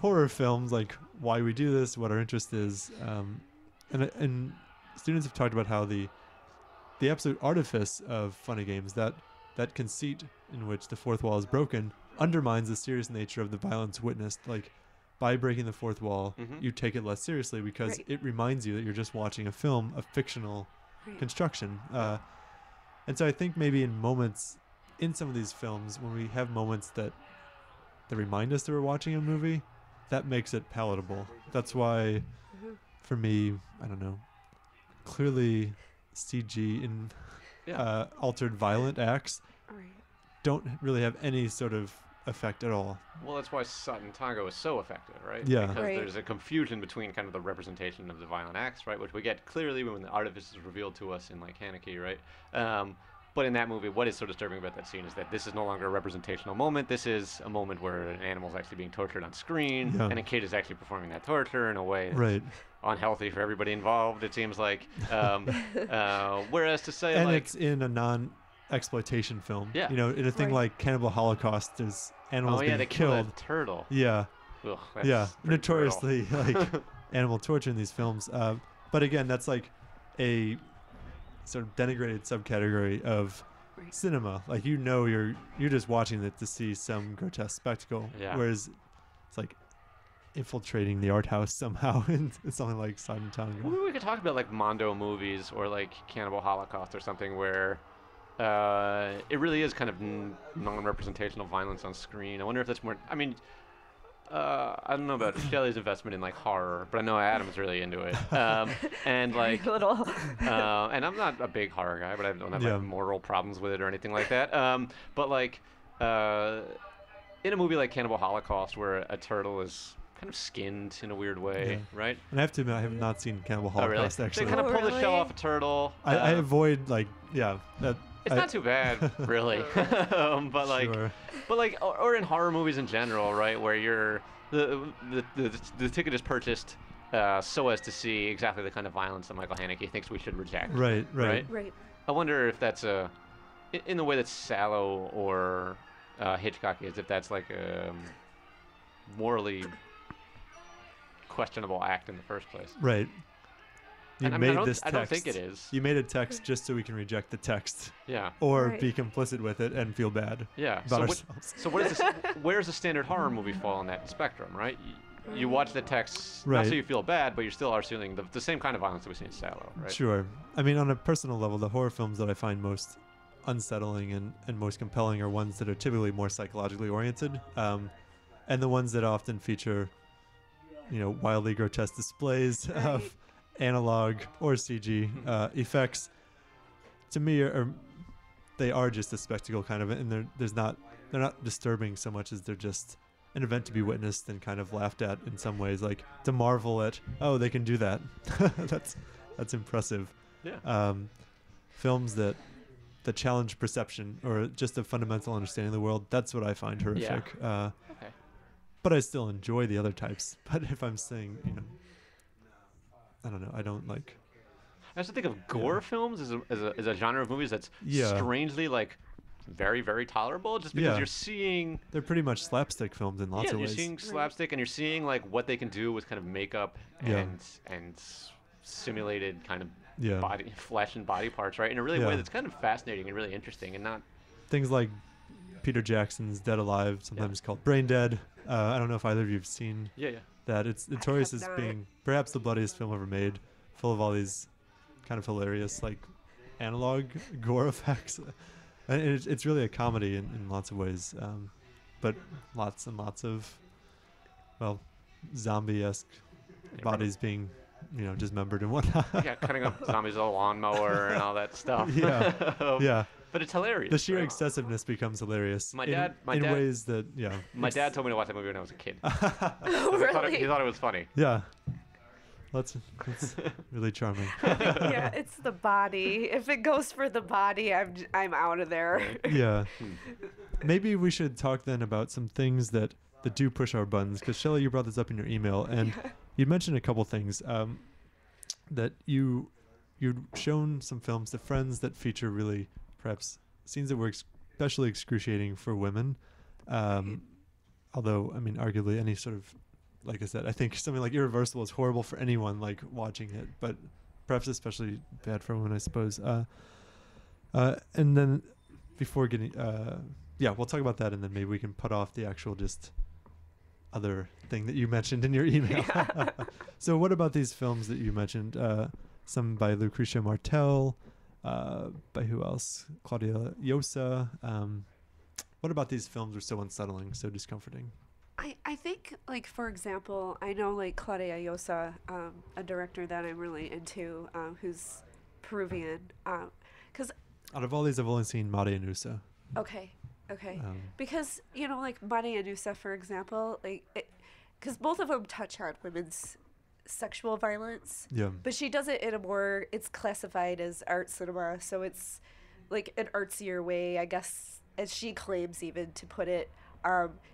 horror films, like why we do this, what our interest is, and students have talked about how the absolute artifice of Funny Games, that conceit in which the fourth wall is broken, undermines the serious nature of the violence witnessed. Like, by breaking the fourth wall, Mhm. you take it less seriously because Right. it reminds you that you're just watching a film, a fictional Right. construction. And so I think maybe in moments in some of these films, when we have moments that remind us that we're watching a movie, that makes it palatable. That's why, for me, I don't know, clearly CG in altered violent acts don't really have any sort of effect at all. Well, that's why Sutton Tango is so effective, right? Yeah. Because there's a confusion between kind of the representation of the violent acts, right, which we get clearly when the artifice is revealed to us in like Haneke, right? But in that movie, what is so disturbing about that scene is that this is no longer a representational moment. This is a moment where an animal is actually being tortured on screen, and a kid is actually performing that torture in a way that's unhealthy for everybody involved, it seems like. Whereas to say, and like... it's in a non-exploitation film. Yeah. You know, in a thing like Cannibal Holocaust, there's animals being they killed. Kill that turtle. Yeah. Ugh, Notoriously, like, animal torture in these films. But again, that's like a sort of denigrated subcategory of cinema. Like, you know, you're just watching it to see some grotesque spectacle. Yeah. Whereas it's like infiltrating the art house somehow in something like Sutton Tango. Maybe we could talk about like Mondo movies or like Cannibal Holocaust or something where it really is kind of non-representational violence on screen. I wonder if that's more... I mean... I don't know about Shelley's investment in like horror, but I know Adam's really into it. And like little. And I'm not a big horror guy, but I don't have like moral problems with it or anything like that. But like in a movie like Cannibal Holocaust, where a turtle is kind of skinned in a weird way, right? And I have to admit, I have not seen Cannibal Holocaust actually. They kind of pull the shell off a turtle. I avoid like it's not too bad, really. But like, or in horror movies in general, right, where you're the ticket is purchased so as to see exactly the kind of violence that Michael Haneke thinks we should reject. Right. I wonder if that's in the way that Sallow or Hitchcock is, if that's like a morally questionable act in the first place. Right. You made this text. I don't think it is. You made a text just so we can reject the text. Yeah. Or be complicit with it and feel bad. Yeah. About ourselves. So what is this? Where's the standard horror movie fall on that spectrum, right? You watch the text not so you feel bad, but you still are feeling the same kind of violence that we see in Sallow, right? Sure. I mean, on a personal level, the horror films that I find most unsettling and most compelling are ones that are typically more psychologically oriented, and the ones that often feature, wildly grotesque displays of analog or CG effects. To me, they are just a spectacle kind of, and they're not disturbing so much as they're just an event to be witnessed and kind of laughed at in some ways, like to marvel at, oh, they can do that. that's impressive. Yeah. Films that challenge perception or just a fundamental understanding of the world, that's what I find horrific. Okay. But I still enjoy the other types. But if I'm saying, I don't know, I don't like... I also think of gore films as a genre of movies that's strangely like very, very tolerable, just because you're seeing... They're pretty much slapstick films in lots of ways. You're seeing slapstick, and you're seeing like what they can do with kind of makeup and simulated kind of body, flesh and body parts, right? In a really way that's kind of fascinating and really interesting, and not... Things like Peter Jackson's Dead Alive, sometimes called Brain Dead. I don't know if either of you have seen that. It's notorious as being perhaps the bloodiest film ever made, full of all these kind of hilarious like analog gore effects. And it's really a comedy in lots of ways, but lots and lots of, zombie-esque bodies being, dismembered and whatnot. Yeah, cutting up zombies with a lawnmower and all that stuff. Yeah. But it's hilarious. The sheer excessiveness becomes hilarious. My dad, ways that, My dad told me to watch that movie when I was a kid. Really? He thought it was funny. Yeah. That's really charming. Yeah, it's the body. If it goes for the body, I'm out of there. Yeah. Maybe we should talk then about some things that do push our buttons, because Shelley, you brought this up in your email, and you mentioned a couple things that you'd shown some films to friends that feature really perhaps scenes that were especially excruciating for women. Although, I mean, arguably any sort of, like I said, I think something like Irreversible is horrible for anyone like watching it, but perhaps especially bad for women, I suppose. And then before getting, we'll talk about that, and then maybe we can put off the actual just other thing that you mentioned in your email. So what about these films that you mentioned? Some by Lucretia Martel, By who else? Claudia Llosa. What about these films are so unsettling, so discomforting? I think, like, for example, I know, like, Claudia Llosa, a director that I'm really into, who's Peruvian. Because out of all these, I've only seen Maria Nusa. Okay. Because, you know, like, Maria Nusa, for example, like, because both of them touch on women's sexual violence. Yeah. But she does it in a more, it's classified as art cinema, so it's, like, an artsier way, I guess, as she claims even to put it.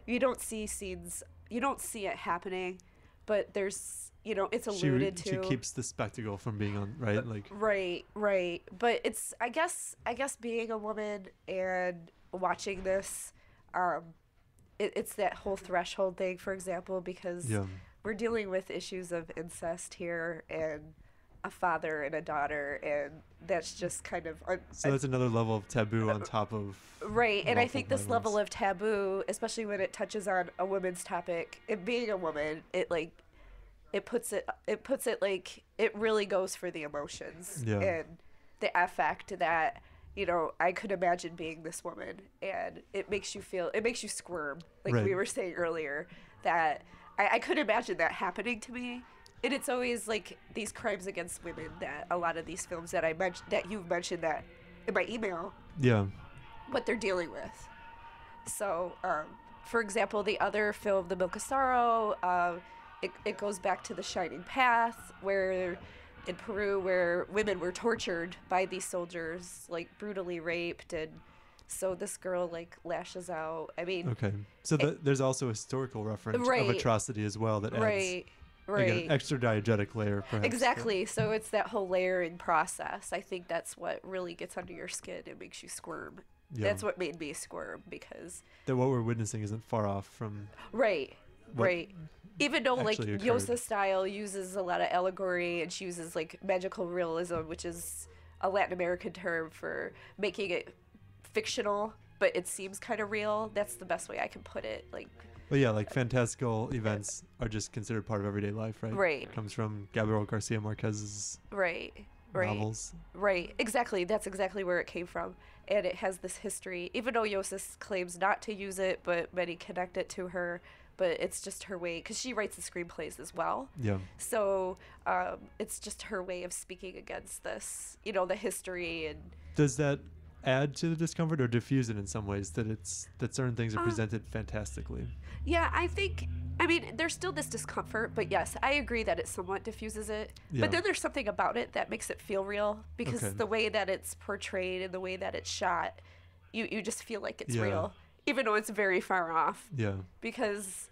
You don't see scenes, you don't see it happening, but there's, you know, it's alluded to. She keeps the spectacle from being on, right? Like. Right. But it's, I guess being a woman and watching this, it's that whole threshold thing, for example, because we're dealing with issues of incest here and a father and a daughter, and that's just kind of so that's another level of taboo on top of right. And I think this level of taboo, especially when it touches on a woman's topic, and being a woman, it puts it like it really goes for the emotions and the affect that, you know, I could imagine being this woman, and it makes you squirm, like we were saying earlier, that I could imagine that happening to me. And it's always like these crimes against women that a lot of these films that that you've mentioned that in my email, what they're dealing with. So, for example, the other film, The Milk of Sorrow, it goes back to The Shining Path, where in Peru, where women were tortured by these soldiers, like brutally raped, and so this girl like lashes out. I mean, okay, so there's also a historical reference of atrocity as well that adds. Right. Like an extra diegetic layer, perhaps. Exactly. So it's that whole layering process. I think that's what really gets under your skin and makes you squirm. Yeah. That's what made me squirm, because that what we're witnessing isn't far off from. Right. Even though like Llosa's style uses a lot of allegory, and she uses like magical realism, which is a Latin American term for making it fictional, but it seems kind of real. That's the best way I can put it. Like. Well, yeah, like fantastical events are just considered part of everyday life, right? Right. It comes from Gabriel Garcia Marquez's novels. Right. Exactly. That's exactly where it came from. And it has this history, even though Llosa claims not to use it, but many connect it to her. But it's just her way, because she writes the screenplays as well. Yeah. So it's just her way of speaking against this, you know, the history. And does that add to the discomfort or diffuse it in some ways, that certain things are presented fantastically? Yeah, I mean, there's still this discomfort, but yes, I agree that it somewhat diffuses it. Yeah. But then there's something about it that makes it feel real, because the way that it's portrayed and the way that it's shot, you just feel like it's real, even though it's very far off. Yeah. Because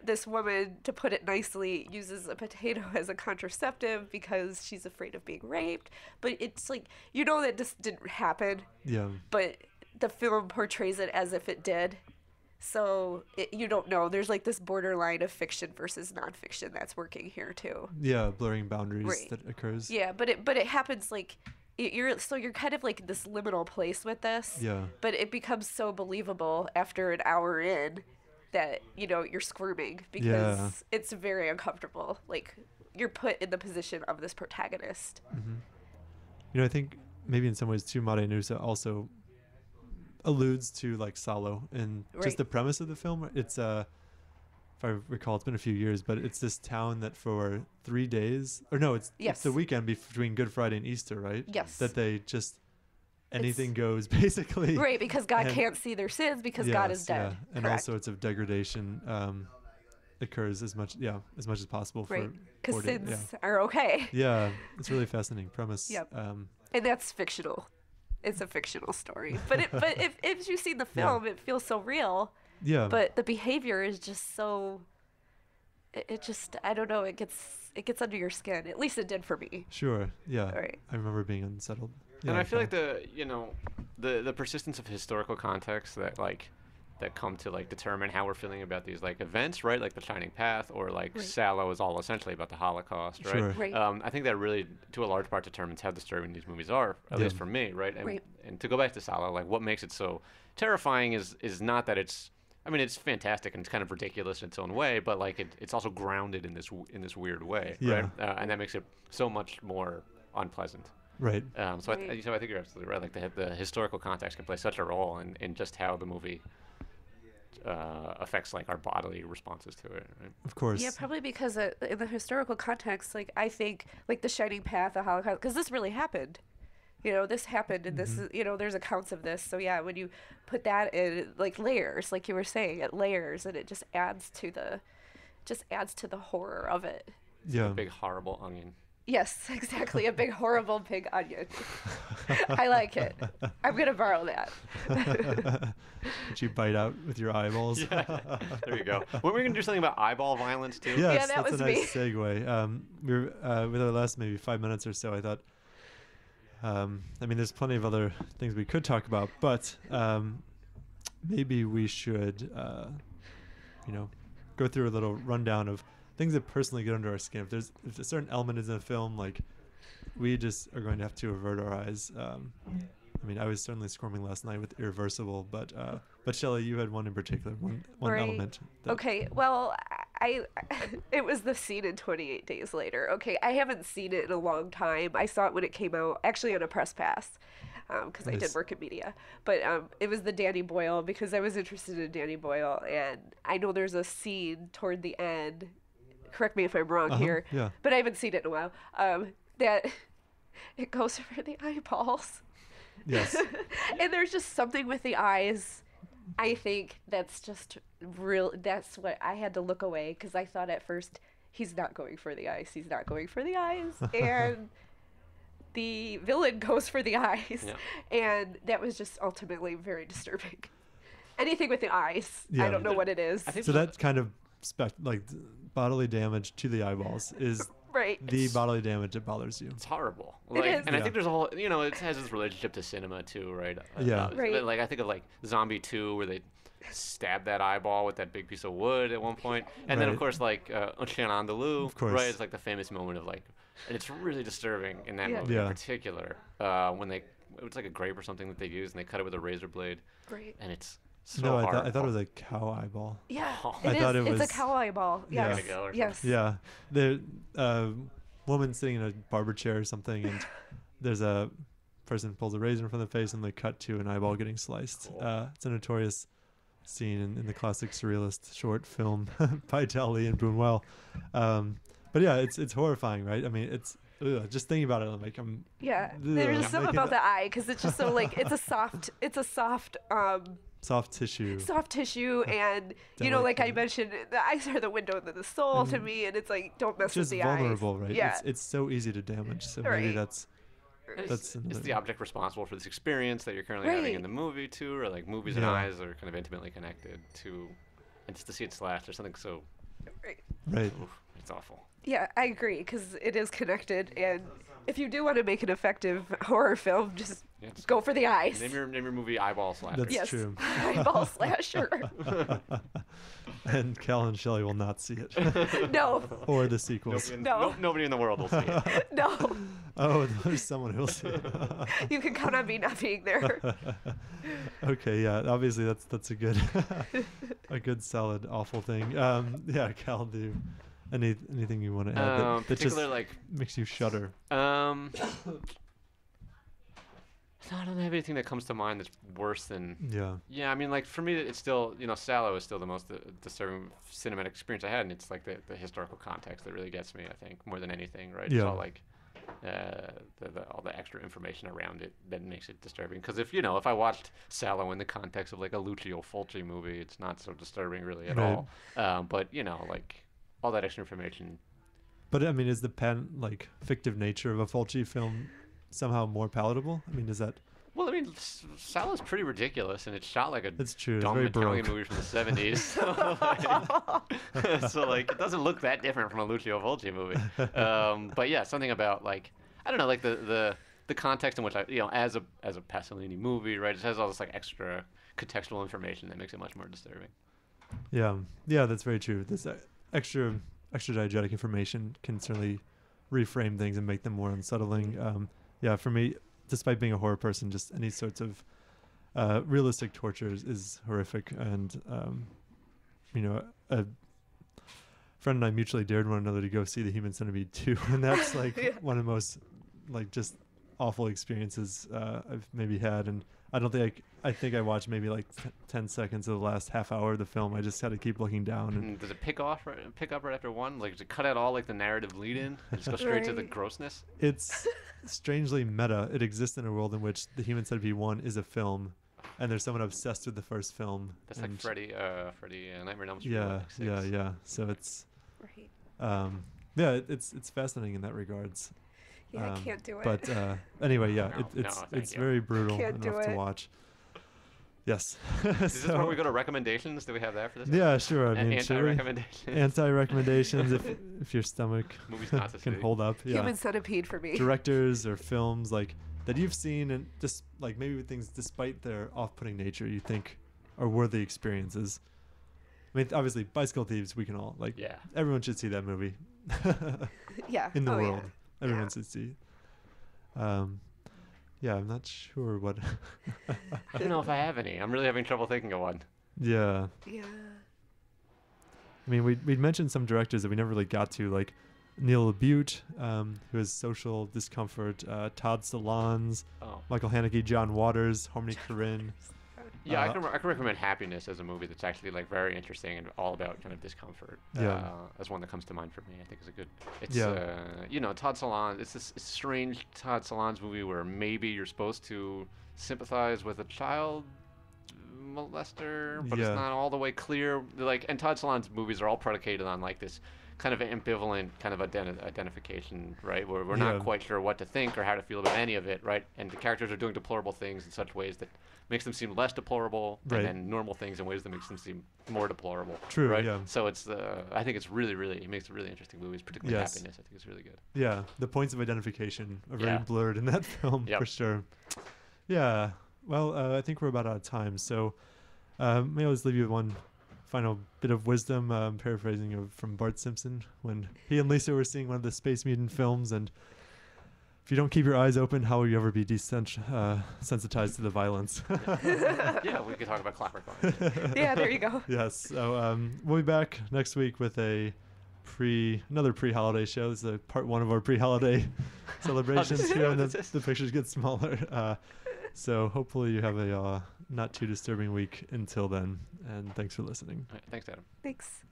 this woman, to put it nicely, uses a potato as a contraceptive because she's afraid of being raped. But it's like, you know that this didn't happen. Yeah. But the film portrays it as if it did. So you don't know. There's like this borderline of fiction versus nonfiction that's working here too. Yeah, blurring boundaries that occurs. Yeah, but it happens like you're kind of like this liminal place with this. Yeah. But it becomes so believable after an hour in that, you know, you're squirming because it's very uncomfortable. Like, you're put in the position of this protagonist. Mm-hmm. You know, I think maybe in some ways too, Maria Nusa also alludes to like Salo and just the premise of the film. It's if I recall, it's been a few years, but it's this town that for 3 days, or no, it's the weekend between Good Friday and Easter, right? Yes. That they just anything goes basically. Right, because God can't see their sins because God is dead. Yeah. And all sorts of degradation occurs as much as possible for because sins are okay. Yeah, it's really fascinating premise. Yep. And that's fictional. It's a fictional story, but if you see the film, it feels so real. Yeah. But the behavior is just so. It just, I don't know. It gets under your skin. At least it did for me. Sure. Yeah. Right. I remember being unsettled. Yeah, and I feel like the persistence of historical context that come to like determine how we're feeling about these like events, right? Like The Shining Path or like Salo is all essentially about the Holocaust, right? Sure. Right. I think that really, to a large part, determines how disturbing these movies are, at least for me, right? And to go back to Salo, like what makes it so terrifying is not that it's, I mean, it's fantastic and it's kind of ridiculous in its own way, but like it's also grounded in this weird way, right? And that makes it so much more unpleasant. Right. So I think you're absolutely right. Like the historical context can play such a role in just how the movie affects like our bodily responses to it. Right? Of course. Yeah, probably because in the historical context, like I think like the Shining Path, the Holocaust, because this really happened. This happened, and this is, there's accounts of this. So yeah, when you put that in like layers, like you were saying, it layers, and it just adds to the horror of it. Yeah. A big horrible onion. Yes, exactly. A big, horrible pig onion. I like it. I'm going to borrow that. That you bite out with your eyeballs. Yeah, there you go. Weren't we going to do something about eyeball violence, too? Yes, Yeah, that that's was a me. nice segue. We were, with our last maybe 5 minutes or so, I thought, there's plenty of other things we could talk about, but maybe we should, go through a little rundown of things that personally get under our skin. If a certain element is in a film, like we just are going to have to avert our eyes. I was certainly squirming last night with Irreversible, but Shelley, you had one in particular, one Right. element. Okay, well, it was the scene in 28 Days Later. Okay, I haven't seen it in a long time. I saw it when it came out, actually on a press pass, because I did Nice. work in media. But it was the Danny Boyle, because I was interested in Danny Boyle, and I know there's a scene toward the end. Correct me if I'm wrong here, Yeah. but I haven't seen it in a while. That it goes for the eyeballs. Yes. And there's just something with the eyes. I think that's just real. That's what I had to look away, because I thought at first he's not going for the eyes. He's not going for the eyes, and the villain goes for the eyes, Yeah. and that was just ultimately very disturbing. Anything with the eyes, Yeah. I don't know what it is. I think So that kind of bodily damage to the eyeballs is Right. the bodily damage that bothers you. it's horrible. It is. And I Yeah. think there's a whole, it has this relationship to cinema too, right? Yeah. Right. Like I think of like Zombie 2, where they stab that eyeball with that big piece of wood at one point, and then of Right. course like Un Chien Andalou, Of course. right? It's like the famous moment of like, and it's really disturbing in that Yeah. movie Yeah. in particular, when it's like a grape or something that they use and they cut it with a razor blade, Right. and it's so No, I horrible. thought it was a cow eyeball. Yeah. Oh. I thought it It's was- a cow eyeball. Yeah. Yes. There you go, or Yes. Yeah, the woman sitting in a barber chair or something, and there's a person pulls a razor from the face, and they cut to an eyeball getting sliced. Cool. It's a notorious scene in the classic surrealist short film by Dali and Buñuel. But yeah, it's horrifying, right? It's just thinking about it. Yeah. Ugh, There's something making about that- the eye, because it's just so like it's a soft soft tissue. soft tissue, and like I mentioned, the eyes are the window to the soul to me, and it's like don't mess Just with the vulnerable, eyes. right? Yeah. It's so easy to damage. So maybe Right. that's It's another- the object responsible for this experience that you're currently having in Right. the movie too, or like movies and Yeah. eyes are kind of intimately connected to, and just to see it slashed or something so, right. oof, it's awful. Yeah, I agree, because it is connected, and if you do want to make an effective horror film, just Yeah, just go for the eyes. name your movie Eyeball Slasher. That's Yes. true. Eyeball slasher. And Cal and Shelley will not see it, No, or the sequels. Nobody in the world will see it. no. Oh, there's someone who'll see it. You can count on me not being there. Okay, yeah. Obviously, that's a good solid awful thing. Yeah, Cal, do anything you want to add that just Particular like makes you shudder? No, I don't have anything that comes to mind that's worse than. Yeah. Yeah, I mean, like for me, it's still Sallow is still the most disturbing cinematic experience I had, and it's like the historical context that really gets me. I think more than anything, right? It's Yeah. all like all the extra information around it that makes it disturbing. Because if I watched Sallow in the context of like a Lucio Fulci movie, it's not so disturbing really at Right. all. But like all that extra information. But is the fictive nature of a Fulci film somehow more palatable? Is that? Well, I mean, Sallow's pretty ridiculous, and it's shot like a It's true. It's dumb very Italian baroque. movie from the 70s. So it doesn't look that different from a Lucio Fulci movie. But yeah, something about like I don't know, like the context in which as a Pasolini movie, right? It has all this like extra contextual information that makes it much more disturbing. Yeah, that's very true. This extra diegetic information can certainly reframe things and make them more unsettling. Yeah, for me, despite being a horror person, just any sorts of realistic torture is horrific. And a friend and I mutually dared one another to go see The Human Centipede 2, and that's like Yeah. one of the most just awful experiences I've maybe had, and I don't think I think I watched maybe like 10 seconds of the last half hour of the film. I just had to keep looking down. And Does it pick up right after one? Like, does it cut out all like the narrative lead-in and just go straight to the Right. grossness? it's strangely meta. It exists in a world in which The Human Centipede 1 is a film, and there's someone obsessed with the first film. That's like and Freddy, Nightmare on Elm Street. Yeah, like 6. yeah. So it's Right. yeah, it's fascinating in that regards. Yeah, I can't do it. But anyway, yeah, No, it's thank it's you. very brutal Can't and do rough to it. watch. Yes. Is this where we go to recommendations? Do we have that for this? Yeah, sure. I mean, should we? Anti-recommendations. Anti-recommendations if your stomach Movies not to can see. hold up. Yeah. Human Centipede for me. Directors or films like that you've seen, and just like maybe things despite their off-putting nature you think are worthy experiences. I mean, obviously, Bicycle Thieves, we can all like. Yeah. Everyone should see that movie. Yeah. In the Oh, yeah. world, everyone Yeah. should see. Yeah, I'm not sure what. I don't know if I have any. I'm really having trouble thinking of one. Yeah. Yeah. I mean, we'd mentioned some directors that we never really got to, like Neil LaBute, who has Social Discomfort, Todd Solondz, Oh. Michael Haneke, John Waters, Harmony Korine. Yeah, I can recommend Happiness as a movie that's actually like very interesting and all about kind of discomfort. Yeah. As one that comes to mind for me. I think is a good. It's Yeah. Todd Solondz. It's this strange Todd Solondz movie where maybe you're supposed to sympathize with a child molester, but Yeah. it's not all the way clear. Like, and Todd Solondz movies are all predicated on like this kind of ambivalent kind of identification, right? Where we're Yeah. not quite sure what to think or how to feel about any of it, right? And the characters are doing deplorable things in such ways that makes them seem less deplorable, Right. and then normal things in ways that makes them seem more deplorable. True, right? yeah. So it's I think it's really, really, it makes really interesting movies, particularly Yes. Happiness. I think it's really good. Yeah, the points of identification are very Yeah. blurred in that film Yep. for sure. Yeah. Well, I think we're about out of time, so may I just leave you with one final bit of wisdom, paraphrasing from Bart Simpson when he and Lisa were seeing one of the Space Mutant films, and if you don't keep your eyes open, how will you ever be desensitized to the violence? Yeah, we could talk about Clockwork Orange. Yeah, there you go. Yes. So we'll be back next week with another pre-holiday show. This is part one of our pre-holiday celebrations here, and the pictures get smaller. So hopefully you have a not too disturbing week until then. And thanks for listening. All right, thanks, Adam. Thanks.